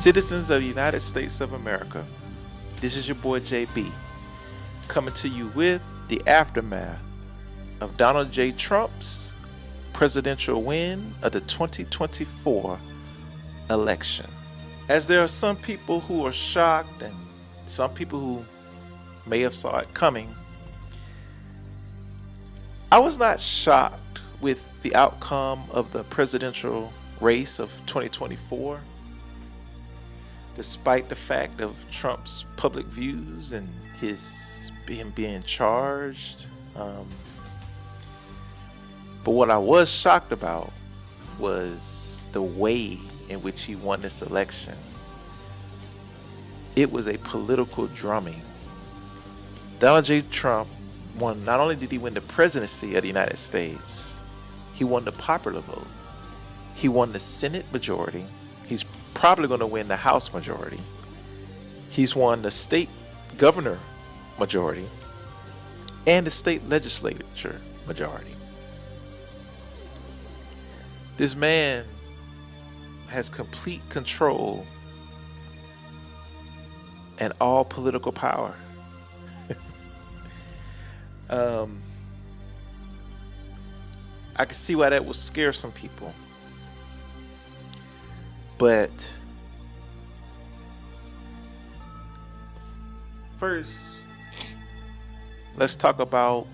Citizens of the United States of America, this is your boy JB, coming to you with the aftermath of Donald J. Trump's presidential win of the 2024 election. As there are some people who are shocked and some people who may have saw it coming, I was not shocked with the outcome of the presidential race of 2024, despite the fact of Trump's public views and his being charged. But what I was shocked about was the way in which he won this election. It was a political drumming. Donald J. Trump won. Not only did he win the presidency of the United States, he won the popular vote. He won the Senate majority. He's probably going to win the House majority. He's won the state governor majority and the state legislature majority. This man has complete control and all political power. I can see why that would scare some people. But first, let's talk about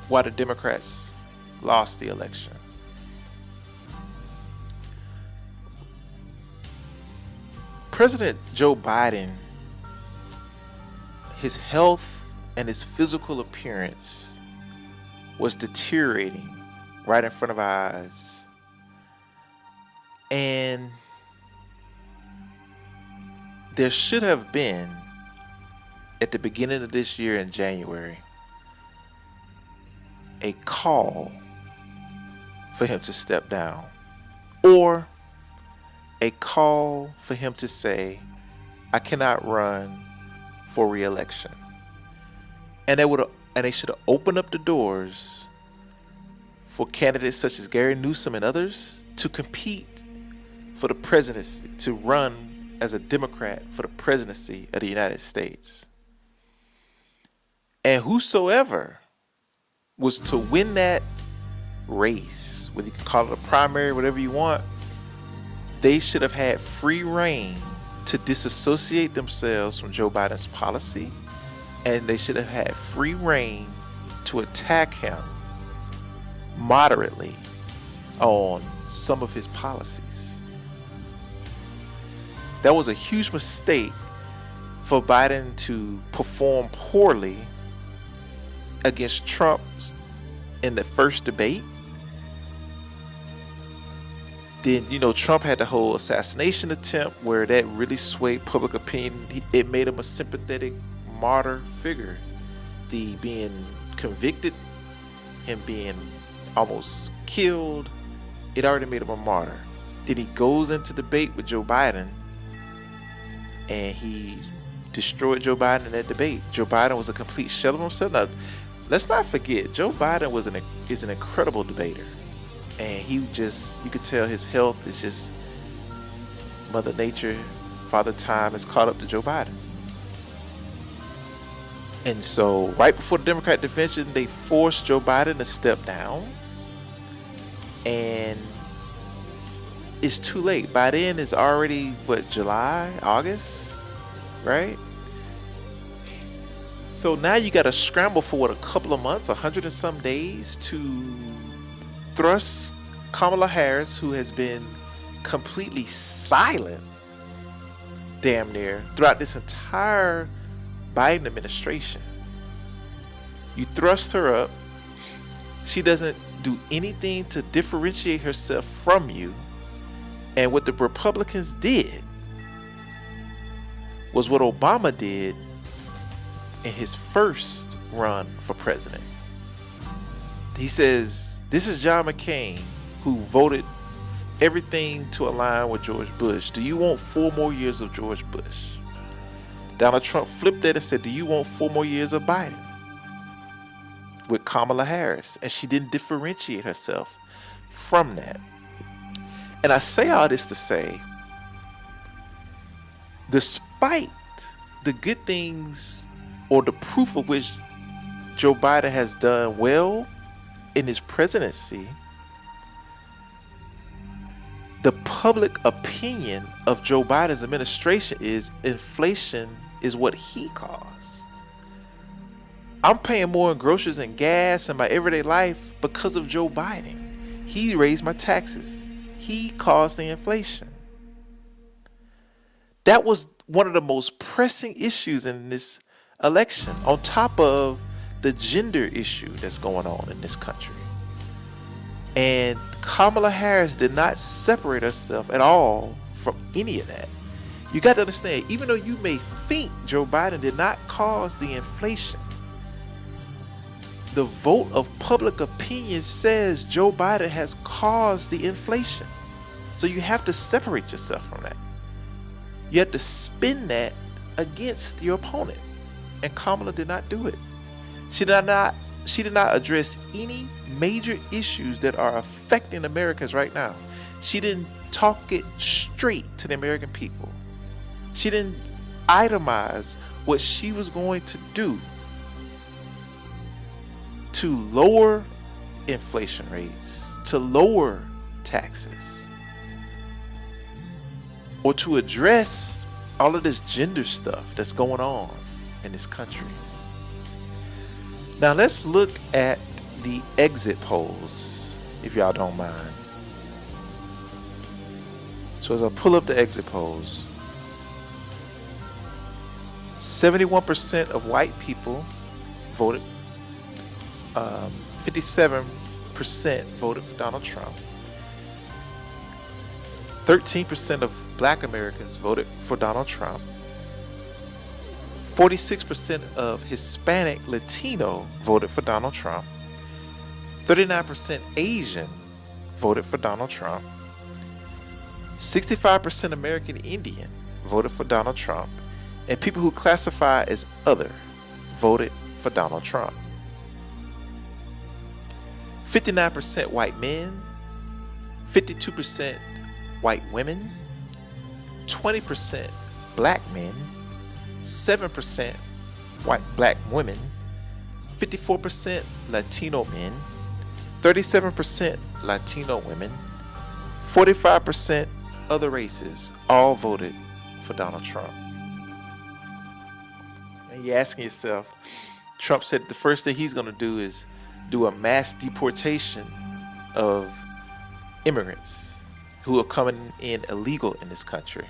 why the Democrats lost the election. President Joe Biden, his health and his physical appearance was deteriorating right in front of our eyes. And there should have been, at the beginning of this year in January, a call for him to step down, or a call for him to say, I cannot run for re-election. And they should have opened up the doors for candidates such as Gary Newsom and others to compete for the presidency, to run as a Democrat for the presidency of the United States. And whosoever was to win that race, whether you can call it a primary, whatever you want, they should have had free reign to disassociate themselves from Joe Biden's policy, and they should have had free reign to attack him moderately on some of his policies. That was a huge mistake for Biden to perform poorly against Trump in the first debate. Then, Trump had the whole assassination attempt where that really swayed public opinion. It made him a sympathetic martyr figure. The being convicted, him being almost killed, it already made him a martyr. Then he goes into debate with Joe Biden, and he destroyed Joe Biden in that debate. Joe Biden was a complete shell of himself. Now, let's not forget, Joe Biden is an incredible debater. And you could tell his health is just, Mother Nature, Father Time has caught up to Joe Biden. And so right before the Democrat convention, they forced Joe Biden to step down. And it's too late. By then it's already, July, August, right? So now you got to scramble for a couple of months, 100 and some days to thrust Kamala Harris, who has been completely silent, damn near, throughout this entire Biden administration. You thrust her up. She doesn't do anything to differentiate herself from you. And what the Republicans did was what Obama did in his first run for president. He says, this is John McCain, who voted everything to align with George Bush. Do you want 4 more years of George Bush? Donald Trump flipped that and said, do you want 4 more years of Biden? With Kamala Harris. And she didn't differentiate herself from that. And I say all this to say, Despite the good things or the proof of which Joe Biden has done well in his presidency, the public opinion of Joe Biden's administration is inflation is what he caused. I'm paying more in groceries and gas in my everyday life because of Joe Biden. He raised my taxes. He caused the inflation. That was one of the most pressing issues in this election, on top of the gender issue that's going on in this country. And Kamala Harris did not separate herself at all from any of that. You got to understand, even though you may think Joe Biden did not cause the inflation, the vote of public opinion says Joe Biden has caused the inflation. So you have to separate yourself from that. You have to spin that against your opponent. And Kamala did not do it. She did not address any major issues that are affecting Americans right now. She didn't talk it straight to the American people. She didn't itemize what she was going to do to lower inflation rates, to lower taxes, or to address all of this gender stuff that's going on in this country. Now let's look at the exit polls, if y'all don't mind. So as I pull up the exit polls, 71% of white people voted, 57% voted for Donald Trump. 13% of black Americans voted for Donald Trump. 46% of Hispanic Latino voted for Donald Trump. 39% Asian voted for Donald Trump. 65% American Indian voted for Donald Trump. And people who classify as other voted for Donald Trump. 59% white men, 52% white women, 20% black men, 7% white black women, 54% Latino men, 37% Latino women, 45% other races, all voted for Donald Trump. And you're asking yourself, Trump said the first thing he's going to do is do a mass deportation of immigrants who are coming in illegal in this country.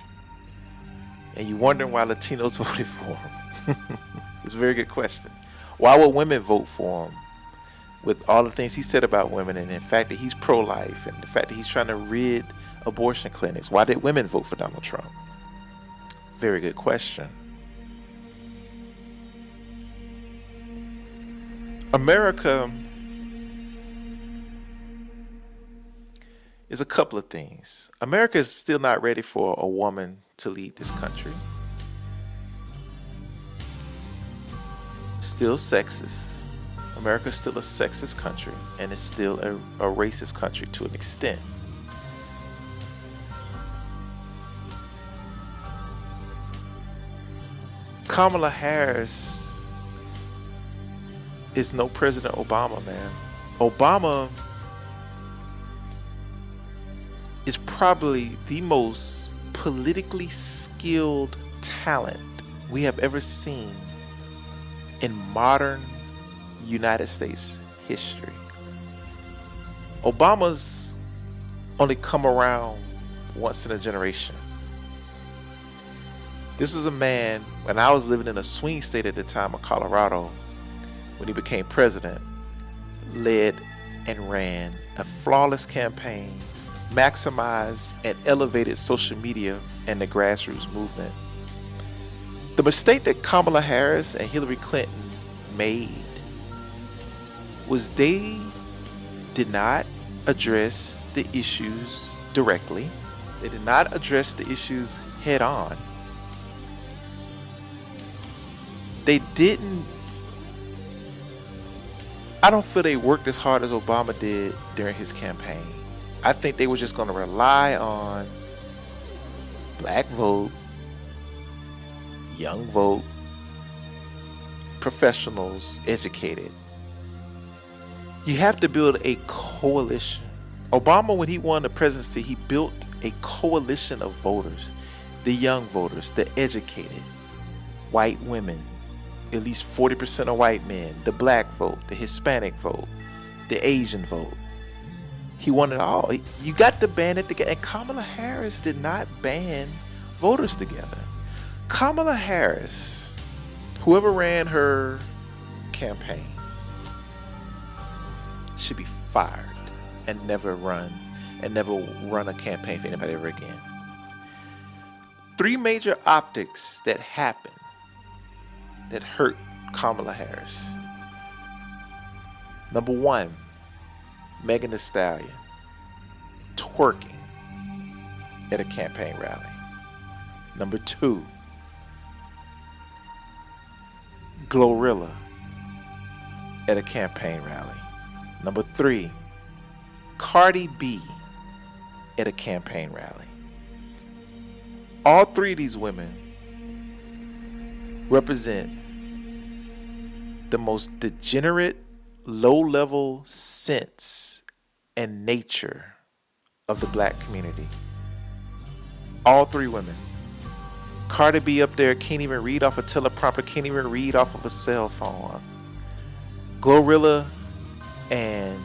And you're wondering why Latinos voted for him. It's a very good question. Why would women vote for him with all the things he said about women, and the fact that he's pro-life, and the fact that he's trying to rid abortion clinics? Why did women vote for Donald Trump? Very good question. America is a couple of things. America is still not ready for a woman to lead this country. Still sexist. America is still a sexist country, and it's still a racist country to an extent. Kamala Harris is no President Obama, man. Obama is probably the most politically skilled talent we have ever seen in modern United States history. Obama's only come around once in a generation. This is a man, when I was living in a swing state at the time of Colorado, when he became president, led and ran a flawless campaign, maximized and elevated social media and the grassroots movement. The mistake that Kamala Harris and Hillary Clinton made was they did not address the issues directly. They did not address the issues head on. They didn't, I don't feel they worked as hard as Obama did during his campaign. I think they were just going to rely on black vote young vote, professionals, educated. You have to build a coalition. Obama, when he won the presidency, he built a coalition of voters. The young voters, the educated, white women, at least 40% of white men, the black vote, the Hispanic vote, the Asian vote. He won it all. You got to band it together. And Kamala Harris did not band voters together. Kamala Harris, whoever ran her campaign, should be fired and never run a campaign for anybody ever again. 3 major optics that happened that hurt Kamala Harris. Number 1, Megan Thee Stallion twerking at a campaign rally. Number 2, Glorilla at a campaign rally. Number 3, Cardi B at a campaign rally. All 3 of these women represent the most degenerate, low-level sense and nature of the black community. All 3 women. Cardi B up there can't even read off a teleprompter, can't even read off of a cell phone. Glorilla and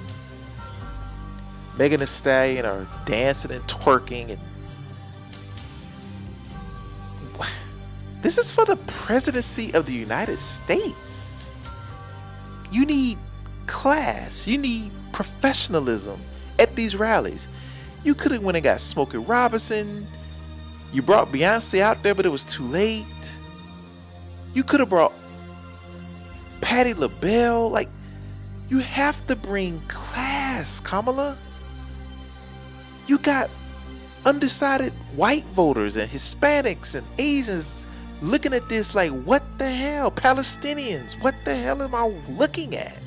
Megan Thee Stallion are dancing and twerking, and this is for the presidency of the United States. You need class, you need professionalism at these rallies. You could have went and got Smokey Robinson. You brought Beyonce out there, but it was too late. You could have brought Patti LaBelle. Like, you have to bring class, Kamala. You got undecided white voters and Hispanics and Asians looking at this like, what the hell? Palestinians, what the hell am I looking at?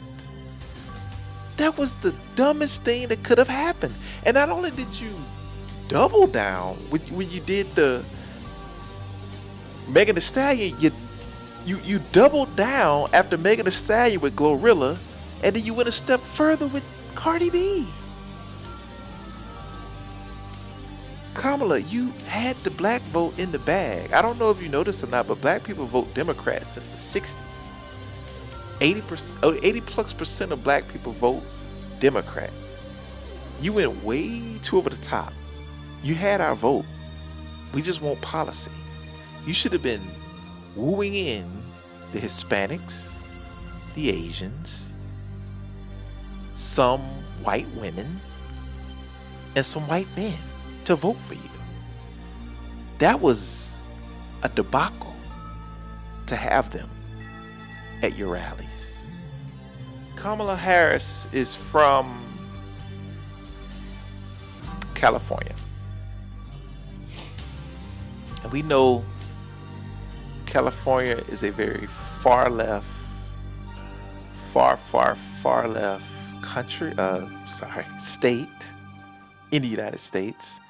That was the dumbest thing that could have happened. And not only did you double down when you did the Megan Thee Stallion, you doubled down after Megan Thee Stallion with Glorilla, and then you went a step further with Cardi B. Kamala, you had the black vote in the bag. I don't know if you noticed or not, but black people vote Democrat since the 60s. 80+% of black people vote Democrat. You went way too over the top. You had our vote. We just want policy. You should have been wooing in the Hispanics, the Asians, some white women, and some white men to vote for you. That was a debacle to have them at your rallies. Kamala Harris is from California. And we know California is a very far left country, state in the United States.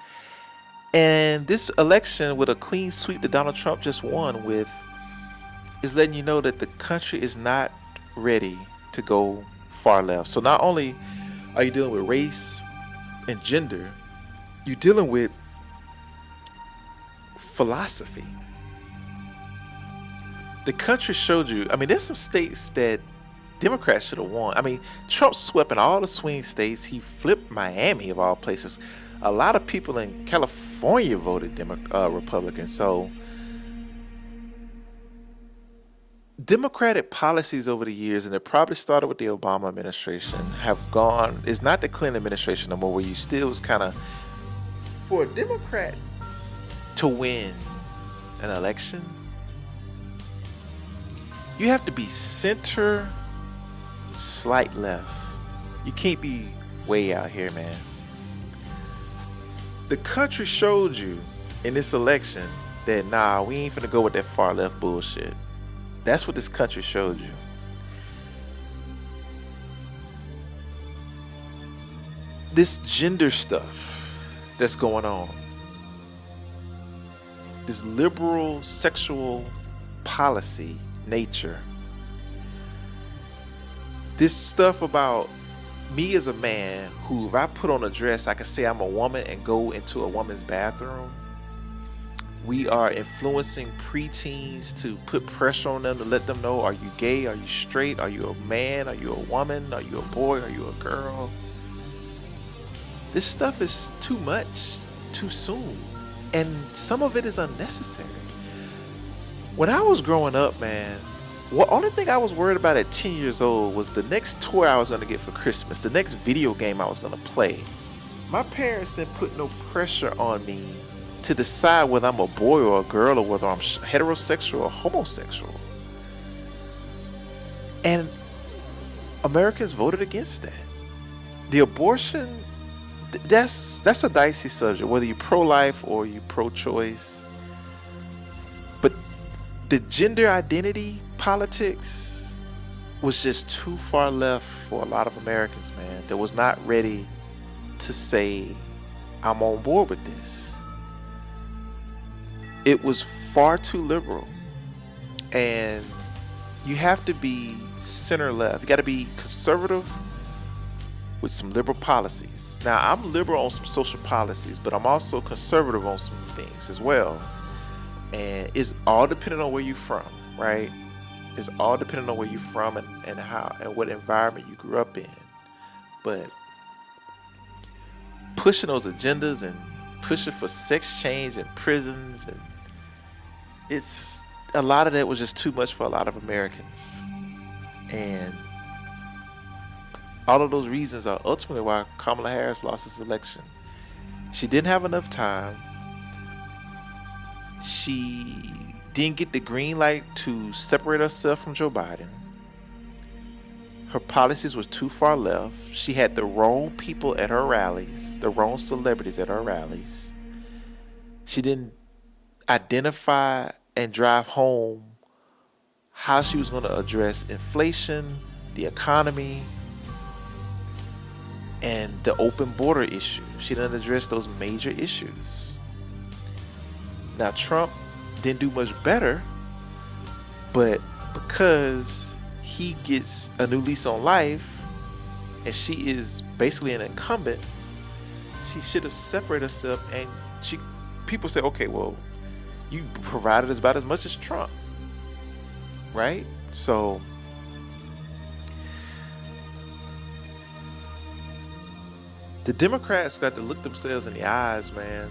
And this election with a clean sweep that Donald Trump just won with is letting you know that the country is not ready to go far left. So not only are you dealing with race and gender, you're dealing with philosophy. The country showed you, I mean, there's some states that Democrats should have won. I mean, Trump swept in all the swing states. He flipped Miami, of all places. A lot of people in California voted Republican. So Democratic policies over the years, and it probably started with the Obama administration, have gone, it's not the Clinton administration no more, where you still was kind of, for a Democrat to win an election, you have to be center, slight left. You can't be way out here, man. The country showed you in this election that, nah, we ain't finna go with that far left bullshit. That's what this country showed you. This gender stuff that's going on, this liberal sexual policy nature. This stuff about me as a man who, if I put on a dress, I can say I'm a woman and go into a woman's bathroom. We are influencing preteens to put pressure on them to let them know, are you gay? Are you straight? Are you a man? Are you a woman? Are you a boy? Are you a girl? This stuff is too much, too soon. And some of it is unnecessary. When I was growing up, man, the only thing I was worried about at 10 years old was the next toy I was going to get for Christmas, the next video game I was going to play. My parents didn't put no pressure on me to decide whether I'm a boy or a girl or whether I'm heterosexual or homosexual. And Americans voted against that. The abortion, that's a dicey subject, whether you're pro-life or you're pro-choice. But the gender identity politics was just too far left for a lot of Americans, man, that was not ready to say, I'm on board with this. It was far too liberal. And you have to be center left. You got to be conservative with some liberal policies. Now, I'm liberal on some social policies, but I'm also conservative on some things as well. And it's all dependent on where you're from, right? It's all dependent on where you're from and how and what environment you grew up in. But pushing those agendas and pushing for sex change in prisons, and it's a lot of that was just too much for a lot of Americans. And all of those reasons are ultimately why Kamala Harris lost this election. She didn't have enough time. She didn't get the green light to separate herself from Joe Biden. Her policies were too far left. She had the wrong people at her rallies, the wrong celebrities at her rallies. She didn't identify and drive home how she was going to address inflation, the economy, and the open border issue. She didn't address those major issues. Now, Trump didn't do much better, but because he gets a new lease on life and she is basically an incumbent, she should have separated herself. And people say, okay, well, you provided us about as much as Trump, right? So the Democrats got to look themselves in the eyes, man,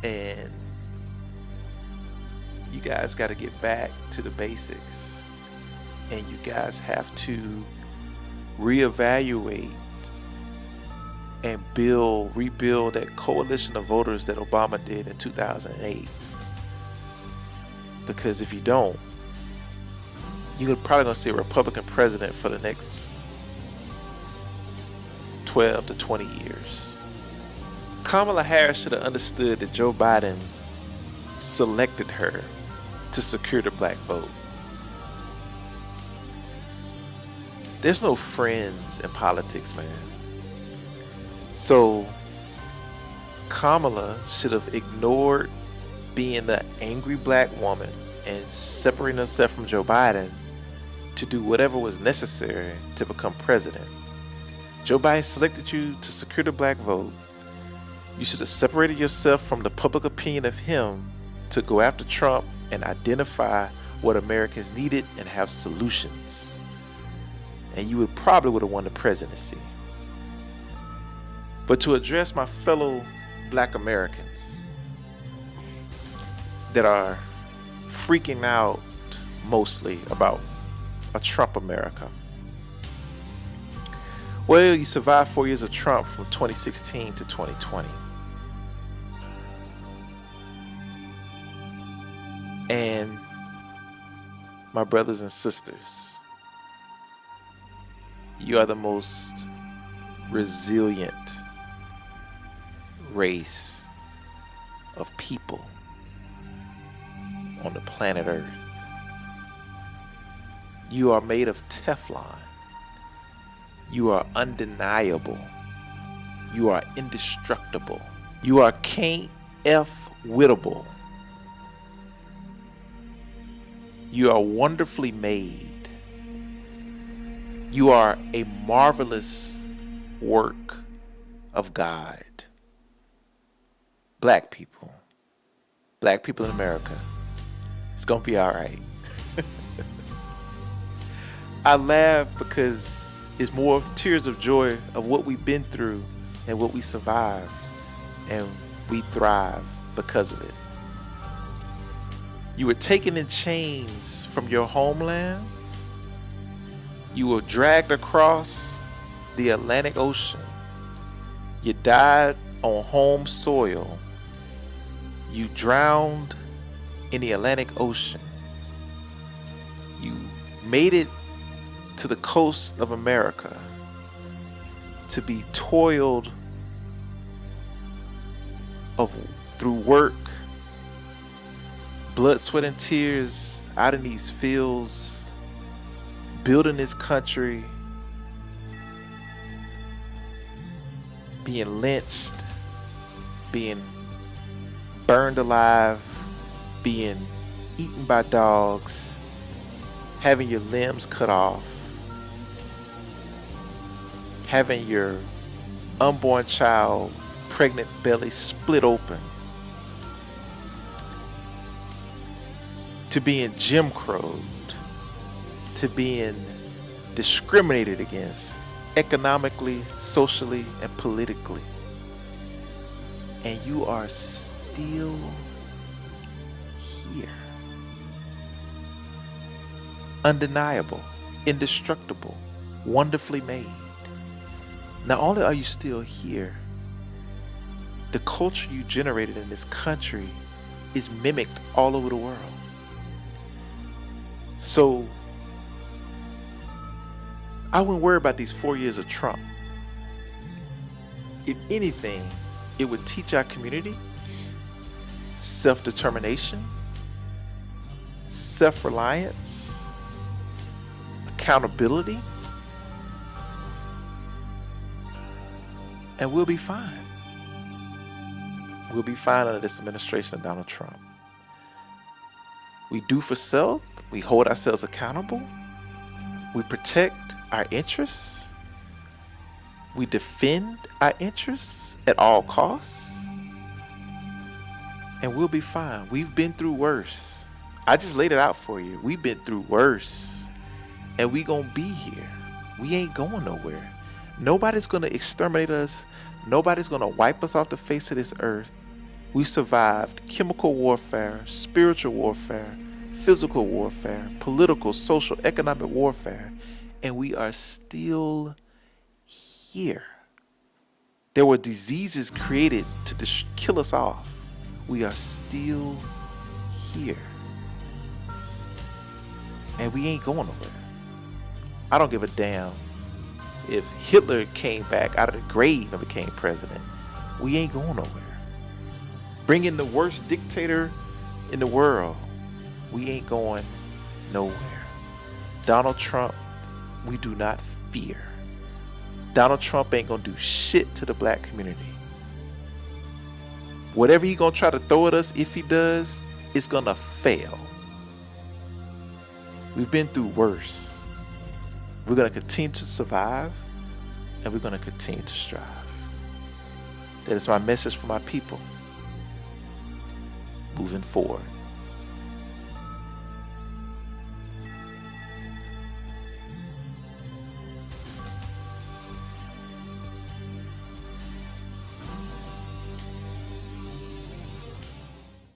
and you guys got to get back to the basics, and you guys have to reevaluate and rebuild that coalition of voters that Obama did in 2008. Because if you don't, you're probably going to see a Republican president for the next 12 to 20 years. Kamala Harris should have understood that Joe Biden selected her to secure the black vote. There's no friends in politics, man. So Kamala should have ignored being the angry black woman and separating herself from Joe Biden to do whatever was necessary to become president. Joe Biden selected you to secure the black vote. You should have separated yourself from the public opinion of him to go after Trump and identify what Americans needed and have solutions. And you would have won the presidency. But to address my fellow black Americans that are freaking out mostly about a Trump America. Well, you survived 4 years of Trump from 2016 to 2020. And my brothers and sisters, you are the most resilient race of people on the planet Earth. You are made of Teflon. You are undeniable. You are indestructible. You are can't F-wittable. You are wonderfully made. You are a marvelous work of God. Black people in America, it's gonna be all right. I laugh because it's more tears of joy of what we've been through and what we survived, and we thrive because of it. You were taken in chains from your homeland. You were dragged across the Atlantic Ocean. You died on home soil. You drowned in the Atlantic Ocean. You made it to the coast of America to be toiled through work, blood, sweat, and tears out in these fields, building this country, being lynched, being burned alive, being eaten by dogs, having your limbs cut off, having your unborn child, pregnant belly split open, to being Jim Crowed, to being discriminated against economically, socially, and politically. And you are still here. Undeniable, indestructible, wonderfully made. Not only are you still here, the culture you generated in this country is mimicked all over the world. So I wouldn't worry about these 4 years of Trump. If anything, it would teach our community self-determination, self-reliance, accountability, and we'll be fine. We'll be fine under this administration of Donald Trump. We do for self. We hold ourselves accountable. We protect our interests. We defend our interests at all costs. And we'll be fine. We've been through worse. I just laid it out for you. We've been through worse. And we gonna be here. We ain't going nowhere. Nobody's gonna exterminate us. Nobody's gonna wipe us off the face of this earth. We survived chemical warfare, spiritual warfare, physical warfare, political, social, economic warfare, and we are still here. There were diseases created to kill us off. We are still here. And we ain't going nowhere. I don't give a damn if Hitler came back out of the grave and became president. We ain't going nowhere. Bring in the worst dictator in the world. We ain't going nowhere. Donald Trump, we do not fear. Donald Trump ain't gonna do shit to the black community. Whatever he gonna try to throw at us, if he does, it's gonna fail. We've been through worse. We're gonna continue to survive, and we're gonna continue to strive. That is my message for my people moving forward.